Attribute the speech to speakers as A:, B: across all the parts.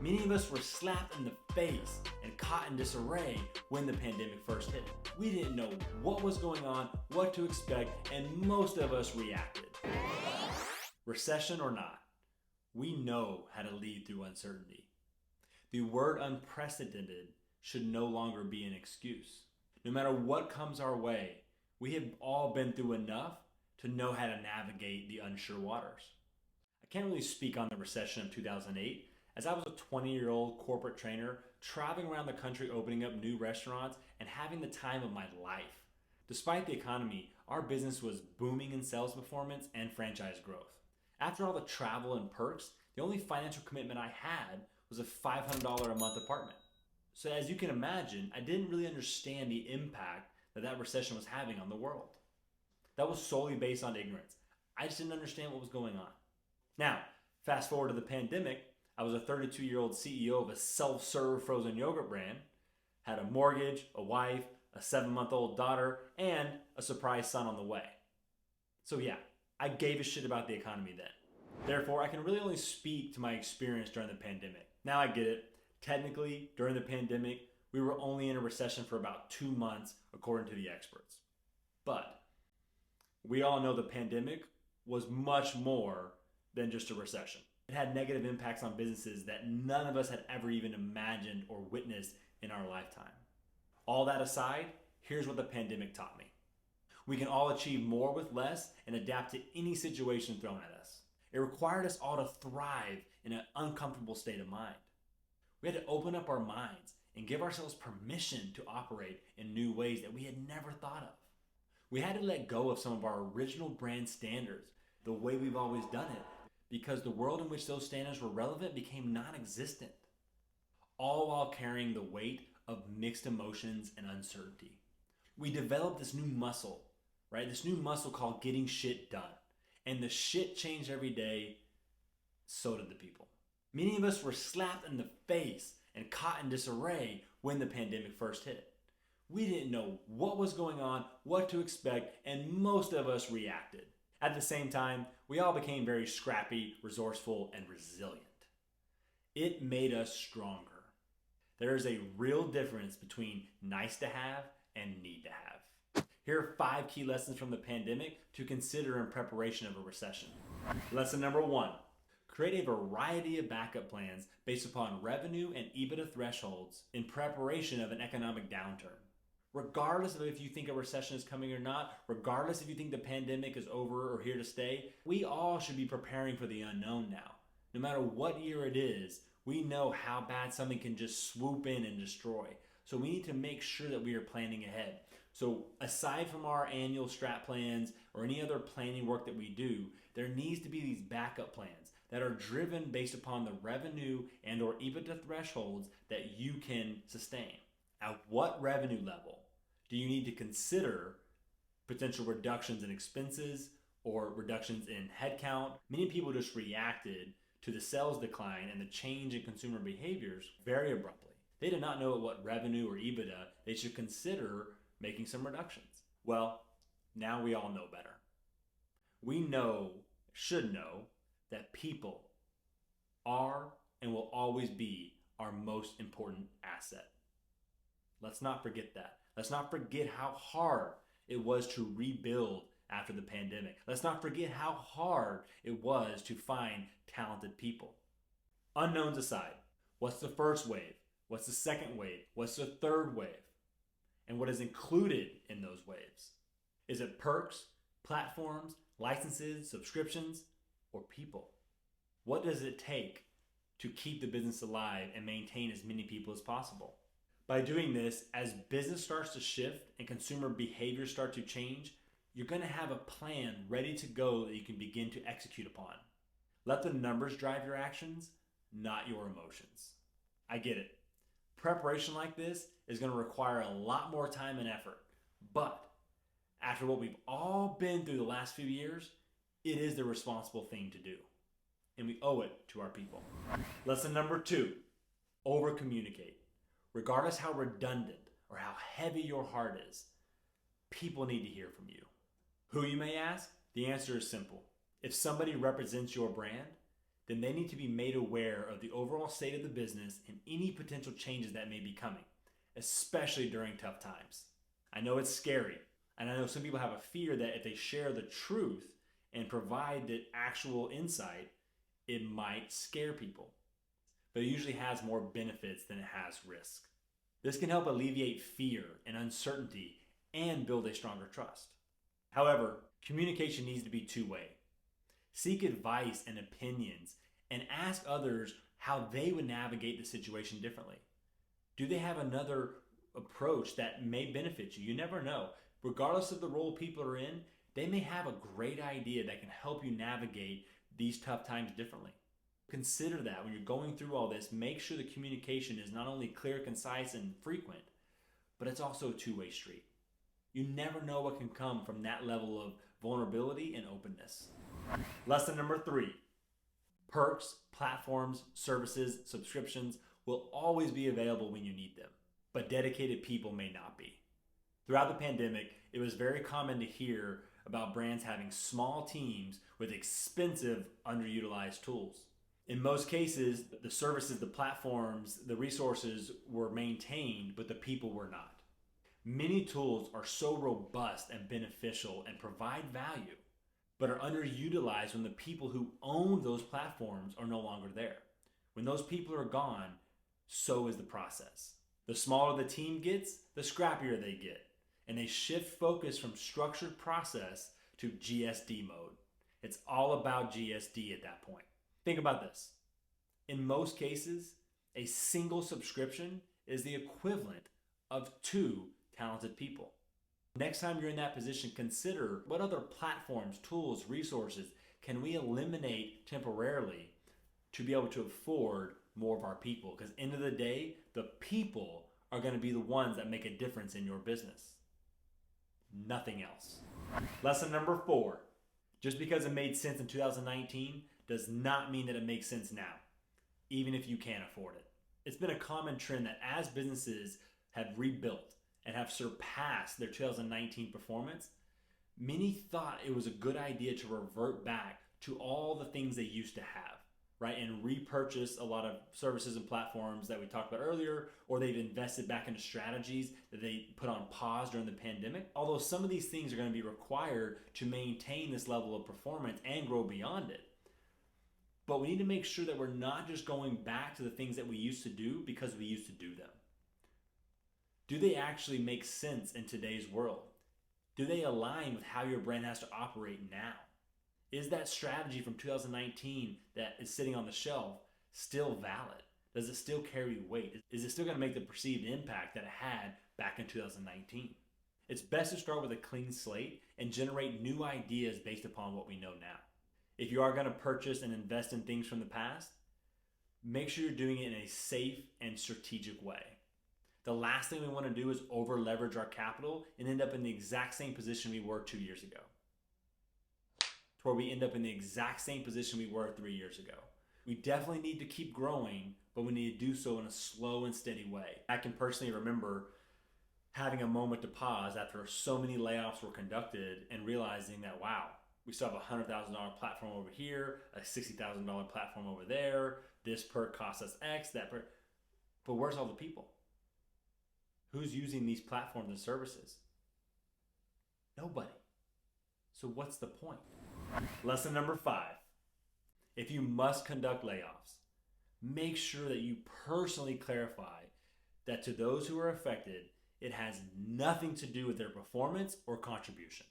A: Many of us were slapped in the face and caught in disarray when the pandemic first hit. We didn't know what was going on, what to expect, and most of us reacted. Recession or not, we know how to lead through uncertainty. The word unprecedented should no longer be an excuse. No matter what comes our way, we have all been through enough to know how to navigate the unsure waters. I can't really speak on the recession of 2008, as I was a 20-year-old corporate trainer traveling around the country opening up new restaurants and having the time of my life. Despite the economy, our business was booming in sales performance and franchise growth. After all the travel and perks, the only financial commitment I had was a $500 a month apartment. So as you can imagine, I didn't really understand the impact that recession was having on the world. That was solely based on ignorance. I just didn't understand what was going on. Now, fast forward to the pandemic, I was a 32-year-old CEO of a self-serve frozen yogurt brand, had a mortgage, a wife, a 7-month-old daughter, and a surprise son on the way. So yeah, I gave a shit about the economy then. Therefore, I can really only speak to my experience during the pandemic. Now I get it. Technically, during the pandemic, we were only in a recession for about 2 months, according to the experts. But we all know the pandemic was much more than just a recession. It had negative impacts on businesses that none of us had ever even imagined or witnessed in our lifetime. All that aside, here's what the pandemic taught me. We can all achieve more with less and adapt to any situation thrown at us. It required us all to thrive in an uncomfortable state of mind. We had to open up our minds and give ourselves permission to operate in new ways that we had never thought of. We had to let go of some of our original brand standards, the way we've always done it, because the world in which those standards were relevant became non-existent, all while carrying the weight of mixed emotions and uncertainty. We developed this new muscle, right? This new muscle called getting shit done. And the shit changed every day, so did the people. Many of us were slapped in the face and caught in disarray when the pandemic first hit. We didn't know what was going on, what to expect, and most of us reacted. At the same time, we all became very scrappy, resourceful, and resilient. It made us stronger. There is a real difference between nice to have and need to have. Here are 5 key lessons from the pandemic to consider in preparation of a recession. Lesson number 1. Create a variety of backup plans based upon revenue and EBITDA thresholds in preparation of an economic downturn. Regardless of if you think a recession is coming or not, regardless if you think the pandemic is over or here to stay, we all should be preparing for the unknown now. No matter what year it is, we know how bad something can just swoop in and destroy. So we need to make sure that we are planning ahead. So aside from our annual strat plans or any other planning work that we do, there needs to be these backup plans that are driven based upon the revenue and or EBITDA thresholds that you can sustain. At what revenue level do you need to consider potential reductions in expenses or reductions in headcount? Many people just reacted to the sales decline and the change in consumer behaviors very abruptly. They did not know at what revenue or EBITDA they should consider making some reductions. Well, now we all know better. We should know that people are and will always be our most important asset. Let's not forget that. Let's not forget how hard it was to rebuild after the pandemic. Let's not forget how hard it was to find talented people. Unknowns aside, what's the first wave? What's the second wave? What's the third wave? And what is included in those waves? Is it perks, platforms, licenses, subscriptions, or people? What does it take to keep the business alive and maintain as many people as possible? By doing this, as business starts to shift and consumer behaviors start to change, you're going to have a plan ready to go that you can begin to execute upon. Let the numbers drive your actions, not your emotions. I get it. Preparation like this is going to require a lot more time and effort. But after what we've all been through the last few years, it is the responsible thing to do. And we owe it to our people. Lesson number 2, over-communicate. Regardless how redundant or how heavy your heart is, people need to hear from you. Who, you may ask? The answer is simple. If somebody represents your brand, then they need to be made aware of the overall state of the business and any potential changes that may be coming, especially during tough times. I know it's scary, and I know some people have a fear that if they share the truth and provide the actual insight, it might scare people. But it usually has more benefits than it has risk. This can help alleviate fear and uncertainty and build a stronger trust. However, communication needs to be two-way. Seek advice and opinions and ask others how they would navigate the situation differently. Do they have another approach that may benefit you? You never know. Regardless of the role people are in, they may have a great idea that can help you navigate these tough times differently. Consider that when you're going through all this, make sure the communication is not only clear, concise, and frequent, but it's also a two-way street. You never know what can come from that level of vulnerability and openness. Lesson number 3, perks, platforms, services, subscriptions will always be available when you need them, but dedicated people may not be. Throughout the pandemic, it was very common to hear about brands having small teams with expensive, underutilized tools. In most cases, the services, the platforms, the resources were maintained, but the people were not. Many tools are so robust and beneficial and provide value, but are underutilized when the people who own those platforms are no longer there. When those people are gone, so is the process. The smaller the team gets, the scrappier they get, and they shift focus from structured process to GSD mode. It's all about GSD at that point. Think about this. In most cases, a single subscription is the equivalent of 2 talented people. Next time you're in that position, consider what other platforms, tools, resources can we eliminate temporarily to be able to afford more of our people? Because end of the day, the people are going to be the ones that make a difference in your business. Nothing else. Lesson number 4. Just because it made sense in 2019 does not mean that it makes sense now, even if you can't afford it. It's been a common trend that as businesses have rebuilt and have surpassed their 2019 performance, many thought it was a good idea to revert back to all the things they used to have, right? And repurchase a lot of services and platforms that we talked about earlier, or they've invested back into strategies that they put on pause during the pandemic. Although some of these things are going to be required to maintain this level of performance and grow beyond it. But we need to make sure that we're not just going back to the things that we used to do because we used to do them. Do they actually make sense in today's world? Do they align with how your brand has to operate now? Is that strategy from 2019 that is sitting on the shelf still valid? Does it still carry weight? Is it still going to make the perceived impact that it had back in 2019? It's best to start with a clean slate and generate new ideas based upon what we know now. If you are going to purchase and invest in things from the past, make sure you're doing it in a safe and strategic way. The last thing we want to do is over leverage our capital and end up in the exact same position we were 2 years ago. To where we end up in the exact same position we were 3 years ago. We definitely need to keep growing, but we need to do so in a slow and steady way. I can personally remember having a moment to pause after so many layoffs were conducted and realizing that, wow, we still have a $100,000 platform over here, a $60,000 platform over there. This perk costs us X, that perk. But where's all the people? Who's using these platforms and services? Nobody. So what's the point? Lesson number 5. If you must conduct layoffs, make sure that you personally clarify that to those who are affected, it has nothing to do with their performance or contribution.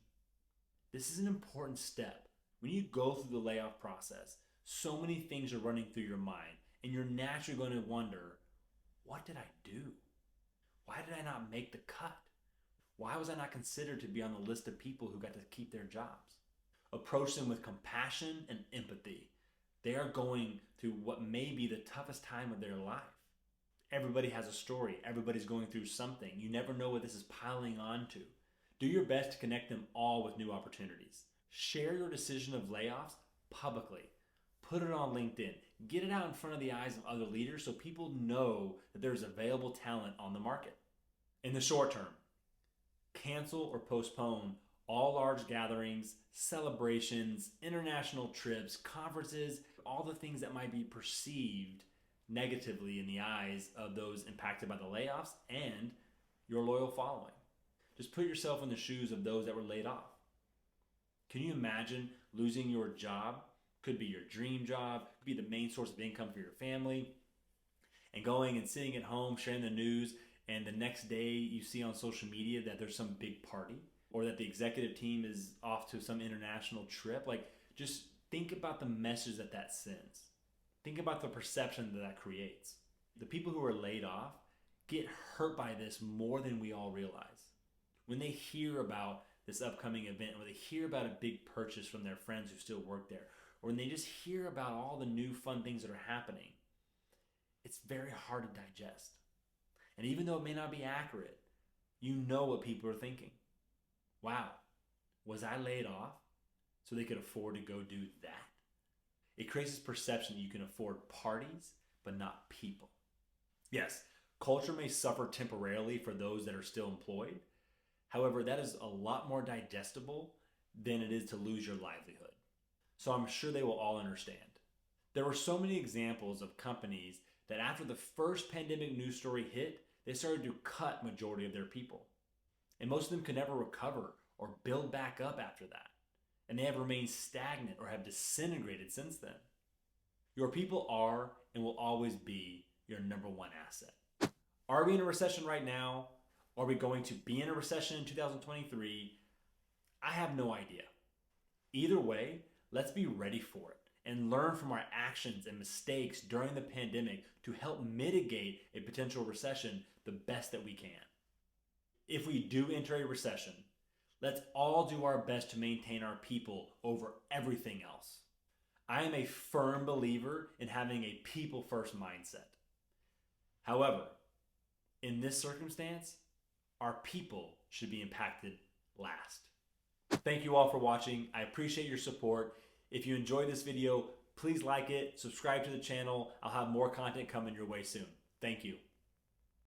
A: This is an important step. When you go through the layoff process, so many things are running through your mind, and you're naturally going to wonder, what did I do? Why did I not make the cut? Why was I not considered to be on the list of people who got to keep their jobs? Approach them with compassion and empathy. They are going through what may be the toughest time of their life. Everybody has a story. Everybody's going through something. You never know what this is piling on to. Do your best to connect them all with new opportunities. Share your decision of layoffs publicly. Put it on LinkedIn. Get it out in front of the eyes of other leaders so people know that there's available talent on the market. In the short term, cancel or postpone all large gatherings, celebrations, international trips, conferences, all the things that might be perceived negatively in the eyes of those impacted by the layoffs and your loyal following. Just put yourself in the shoes of those that were laid off. Can you imagine losing your job? Could be your dream job, could be the main source of income for your family, and going and sitting at home sharing the news, and the next day you see on social media that there's some big party or that the executive team is off to some international trip. Like, just think about the message that that sends. Think about the perception that that creates. The people who are laid off get hurt by this more than we all realize. When they hear about this upcoming event, or they hear about a big purchase from their friends who still work there, or when they just hear about all the new fun things that are happening, it's very hard to digest. And even though it may not be accurate, you know what people are thinking. Wow, was I laid off so they could afford to go do that? It creates this perception that you can afford parties, but not people. Yes, culture may suffer temporarily for those that are still employed. However, that is a lot more digestible than it is to lose your livelihood. So I'm sure they will all understand. There were so many examples of companies that after the first pandemic news story hit, they started to cut majority of their people. And most of them could never recover or build back up after that. And they have remained stagnant or have disintegrated since then. Your people are and will always be your number one asset. Are we in a recession right now? Are we going to be in a recession in 2023? I have no idea. Either way, let's be ready for it and learn from our actions and mistakes during the pandemic to help mitigate a potential recession the best that we can. If we do enter a recession, let's all do our best to maintain our people over everything else. I am a firm believer in having a people-first mindset. However, in this circumstance, our people should be impacted last. Thank you all for watching. I appreciate your support. If you enjoyed this video, please like it, subscribe to the channel. I'll have more content coming your way soon. Thank you.